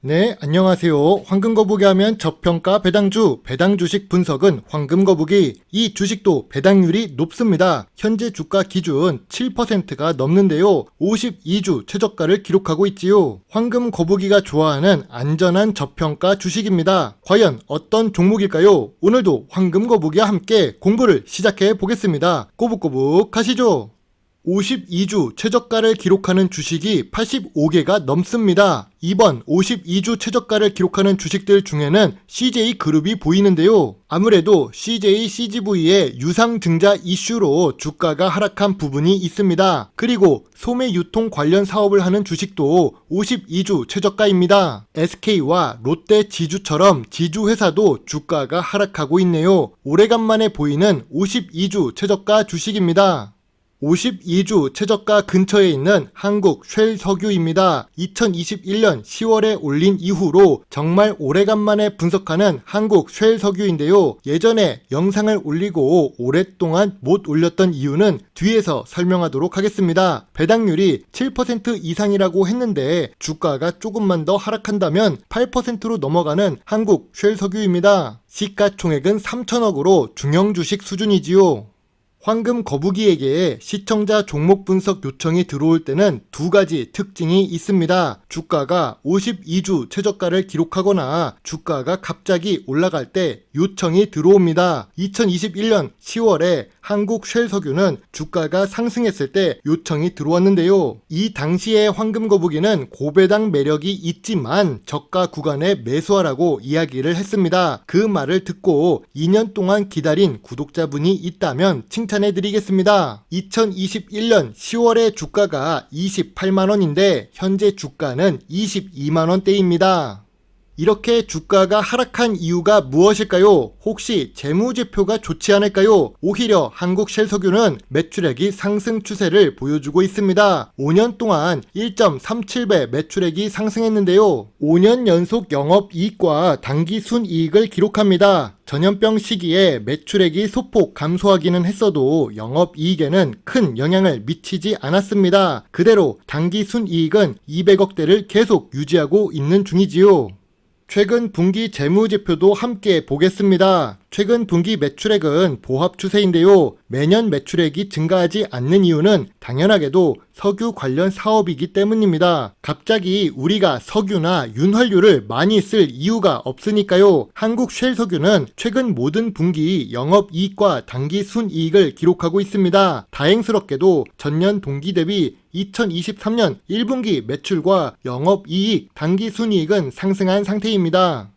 네, 안녕하세요. 황금거북이 하면 저평가 배당주, 배당주식 분석은 황금거북이. 이 주식도 배당률이 높습니다. 현재 주가 기준 7%가 넘는데요. 52주 최저가를 기록하고 있지요. 황금거북이가 좋아하는 안전한 저평가 주식입니다. 과연 어떤 종목일까요? 오늘도 황금거북이와 함께 공부를 시작해 보겠습니다. 꼬북꼬북 가시죠. 52주 최저가를 기록하는 주식이 85개가 넘습니다. 이번 52주 최저가를 기록하는 주식들 중에는 CJ그룹이 보이는데요. 아무래도 CJ CGV의 유상증자 이슈로 주가가 하락한 부분이 있습니다. 그리고 소매 유통 관련 사업을 하는 주식도 52주 최저가입니다. SK와 롯데 지주처럼 지주회사도 주가가 하락하고 있네요. 오래간만에 보이는 52주 최저가 주식입니다. 52주 최저가 근처에 있는 한국 쉘 석유입니다. 2021년 10월에 올린 이후로 정말 오래간만에 분석하는 한국 쉘 석유인데요. 예전에 영상을 올리고 오랫동안 못 올렸던 이유는 뒤에서 설명하도록 하겠습니다. 배당률이 7% 이상이라고 했는데 주가가 조금만 더 하락한다면 8%로 넘어가는 한국 쉘 석유입니다. 시가총액은 3천억으로 중형주식 수준이지요. 황금거북이에게 시청자 종목 분석 요청이 들어올 때는 두 가지 특징이 있습니다. 주가가 52주 최저가를 기록하거나 주가가 갑자기 올라갈 때 요청이 들어옵니다. 2021년 10월에 한국 쉘 석유는 주가가 상승했을 때 요청이 들어왔는데요. 이 당시에 황금거북이는 고배당 매력이 있지만 저가 구간에 매수하라고 이야기를 했습니다. 그 말을 듣고 2년 동안 기다린 구독자분이 있다면 칭찬해드리겠습니다. 2021년 10월에 주가가 28만원인데 현재 주가는 22만원대입니다. 이렇게 주가가 하락한 이유가 무엇일까요? 혹시 재무제표가 좋지 않을까요? 오히려 한국 쉘석유는 매출액이 상승 추세를 보여주고 있습니다. 5년 동안 1.37배 매출액이 상승했는데요. 5년 연속 영업이익과 당기순이익을 기록합니다. 전염병 시기에 매출액이 소폭 감소하기는 했어도 영업이익에는 큰 영향을 미치지 않았습니다. 그대로 당기순이익은 200억대를 계속 유지하고 있는 중이지요. 최근 분기 재무제표도 함께 보겠습니다. 최근 분기 매출액은 보합 추세인데요. 매년 매출액이 증가하지 않는 이유는 당연하게도 석유 관련 사업이기 때문입니다. 갑자기 우리가 석유나 윤활유를 많이 쓸 이유가 없으니까요. 한국 쉘 석유는 최근 모든 분기 영업이익과 당기순이익을 기록하고 있습니다. 다행스럽게도 전년 동기 대비 2023년 1분기 매출과 영업이익, 당기순이익은 상승한 상태입니다.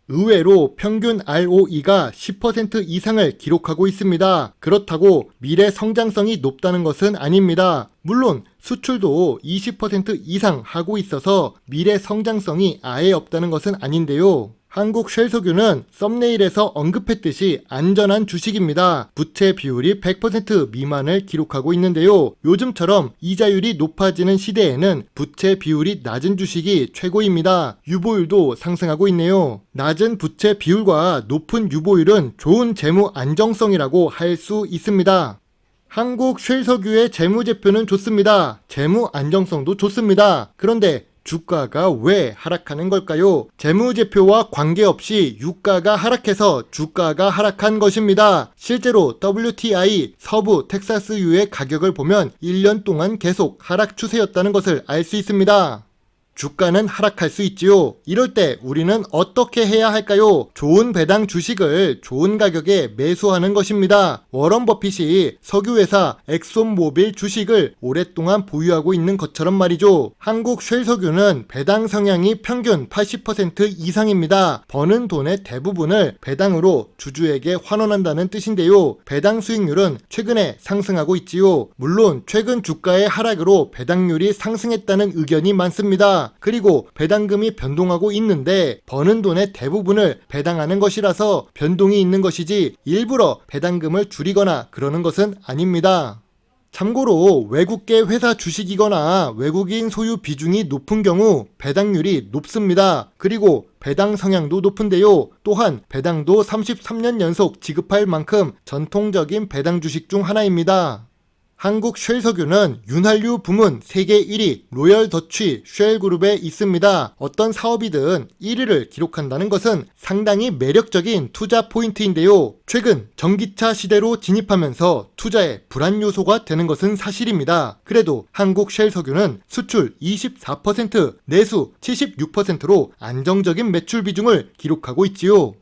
의외로 평균 ROE가 10% 이상을 기록하고 있습니다. 그렇다고 미래 성장성이 높다는 것은 아닙니다. 물론 수출도 20% 이상 하고 있어서 미래 성장성이 아예 없다는 것은 아닌데요. 한국 쉘 석유는 썸네일에서 언급했듯이 안전한 주식입니다. 부채 비율이 100% 미만을 기록하고 있는데요. 요즘처럼 이자율이 높아지는 시대에는 부채 비율이 낮은 주식이 최고입니다. 유보율도 상승하고 있네요. 낮은 부채 비율과 높은 유보율은 좋은 재무 안정성이라고 할 수 있습니다. 한국 쉘 석유의 재무제표는 좋습니다. 재무 안정성도 좋습니다. 그런데 주가가 왜 하락하는 걸까요? 재무제표와 관계없이 유가가 하락해서 주가가 하락한 것입니다. 실제로 WTI 서부 텍사스유의 가격을 보면 1년 동안 계속 하락 추세였다는 것을 알 수 있습니다. 주가는 하락할 수 있지요. 이럴 때 우리는 어떻게 해야 할까요? 좋은 배당 주식을 좋은 가격에 매수하는 것입니다. 워런 버핏이 석유회사 엑손모빌 주식을 오랫동안 보유하고 있는 것처럼 말이죠. 한국 쉘 석유는 배당 성향이 평균 80% 이상입니다. 버는 돈의 대부분을 배당으로 주주에게 환원한다는 뜻인데요. 배당 수익률은 최근에 상승하고 있지요. 물론 최근 주가의 하락으로 배당률이 상승했다는 의견이 많습니다. 그리고 배당금이 변동하고 있는데 버는 돈의 대부분을 배당하는 것이라서 변동이 있는 것이지 일부러 배당금을 줄이거나 그러는 것은 아닙니다. 참고로 외국계 회사 주식이거나 외국인 소유 비중이 높은 경우 배당률이 높습니다. 그리고 배당 성향도 높은데요. 또한 배당도 33년 연속 지급할 만큼 전통적인 배당 주식 중 하나입니다. 한국 쉘석유는 윤활유 부문 세계 1위 로열 더치 쉘그룹에 있습니다. 어떤 사업이든 1위를 기록한다는 것은 상당히 매력적인 투자 포인트인데요. 최근 전기차 시대로 진입하면서 투자의 불안 요소가 되는 것은 사실입니다. 그래도 한국 쉘석유는 수출 24%, 내수 76%로 안정적인 매출 비중을 기록하고 있지요.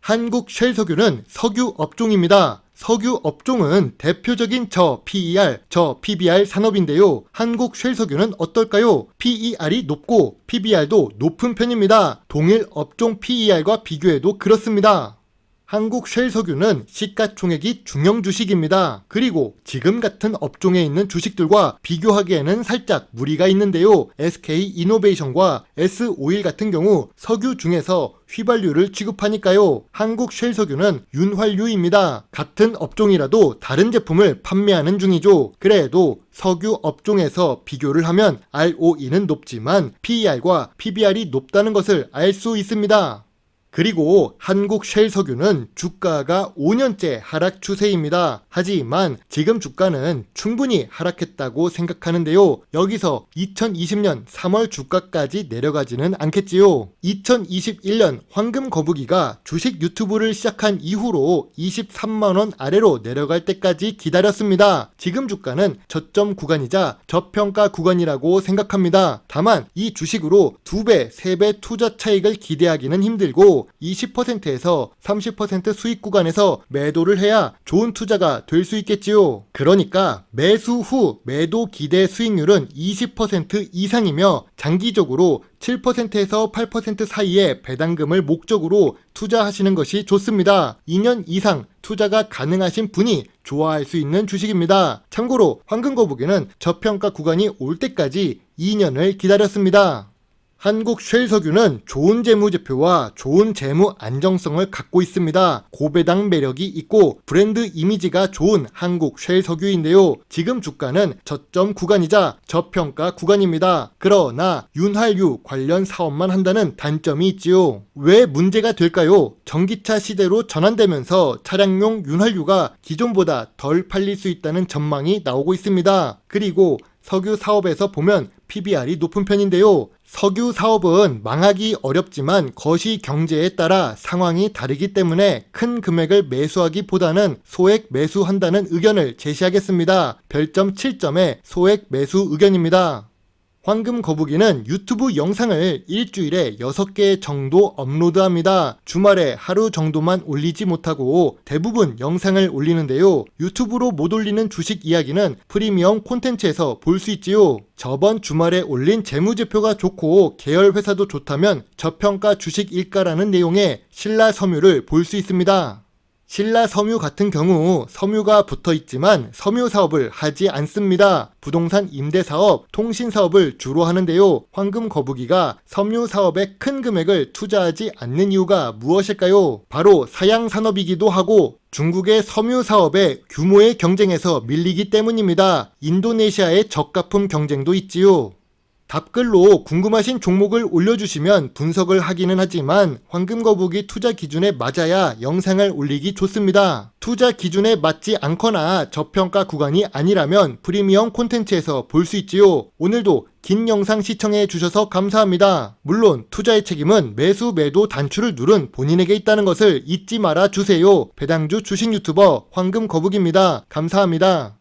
한국 쉘석유는 석유 업종입니다. 석유 업종은 대표적인 PER, PBR 산업인데요. 한국 쉘석유는 어떨까요? PER이 높고 PBR도 높은 편입니다. 동일 업종 PER과 비교해도 그렇습니다. 한국 쉘석유는 시가총액이 중형 주식입니다. 그리고 지금 같은 업종에 있는 주식들과 비교하기에는 살짝 무리가 있는데요. SK이노베이션과 S오일 같은 경우 석유 중에서 휘발유를 취급하니까요. 한국 쉘석유는 윤활유입니다. 같은 업종이라도 다른 제품을 판매하는 중이죠. 그래도 석유 업종에서 비교를 하면 ROE는 높지만 PER과 PBR이 높다는 것을 알 수 있습니다. 그리고 한국 쉘석유는 주가가 5년째 하락 추세입니다. 하지만 지금 주가는 충분히 하락했다고 생각하는데요. 여기서 2020년 3월 주가까지 내려가지는 않겠지요. 2021년 황금 거북이가 주식 유튜브를 시작한 이후로 23만원 아래로 내려갈 때까지 기다렸습니다. 지금 주가는 저점 구간이자 저평가 구간이라고 생각합니다. 다만 이 주식으로 2배, 3배 투자 차익을 기대하기는 힘들고 20%에서 30% 수익 구간에서 매도를 해야 좋은 투자가 될 수 있겠지요. 그러니까 매수 후 매도 기대 수익률은 20% 이상이며 장기적으로 7%에서 8% 사이의 배당금을 목적으로 투자하시는 것이 좋습니다. 2년 이상 투자가 가능하신 분이 좋아할 수 있는 주식입니다. 참고로 황금거북이는 저평가 구간이 올 때까지 2년을 기다렸습니다. 한국 쉘석유는 좋은 재무제표와 좋은 재무 안정성을 갖고 있습니다. 고배당 매력이 있고 브랜드 이미지가 좋은 한국 쉘석유인데요. 지금 주가는 저점 구간이자 저평가 구간입니다. 그러나 윤활유 관련 사업만 한다는 단점이 있지요. 왜 문제가 될까요? 전기차 시대로 전환되면서 차량용 윤활유가 기존보다 덜 팔릴 수 있다는 전망이 나오고 있습니다. 그리고 석유 사업에서 보면 PBR이 높은 편인데요. 석유 사업은 망하기 어렵지만 거시 경제에 따라 상황이 다르기 때문에 큰 금액을 매수하기보다는 소액 매수한다는 의견을 제시하겠습니다. 별점 7점의 소액 매수 의견입니다. 황금거북이는 유튜브 영상을 일주일에 6개 정도 업로드합니다. 주말에 하루 정도만 올리지 못하고 대부분 영상을 올리는데요. 유튜브로 못 올리는 주식 이야기는 프리미엄 콘텐츠에서 볼 수 있지요. 저번 주말에 올린 재무제표가 좋고 계열 회사도 좋다면 저평가 주식일까라는 내용의 신라섬유를 볼 수 있습니다. 신라섬유 같은 경우 섬유가 붙어있지만 섬유 사업을 하지 않습니다. 부동산 임대사업, 통신사업을 주로 하는데요. 황금거북이가 섬유 사업에 큰 금액을 투자하지 않는 이유가 무엇일까요? 바로 사양산업이기도 하고 중국의 섬유 사업의 규모의 경쟁에서 밀리기 때문입니다. 인도네시아의 저가품 경쟁도 있지요. 답글로 궁금하신 종목을 올려주시면 분석을 하기는 하지만 황금거북이 투자 기준에 맞아야 영상을 올리기 좋습니다. 투자 기준에 맞지 않거나 저평가 구간이 아니라면 프리미엄 콘텐츠에서 볼 수 있지요. 오늘도 긴 영상 시청해 주셔서 감사합니다. 물론 투자의 책임은 매수 매도 단추를 누른 본인에게 있다는 것을 잊지 말아 주세요. 배당주 주식 유튜버 황금거북입니다. 감사합니다.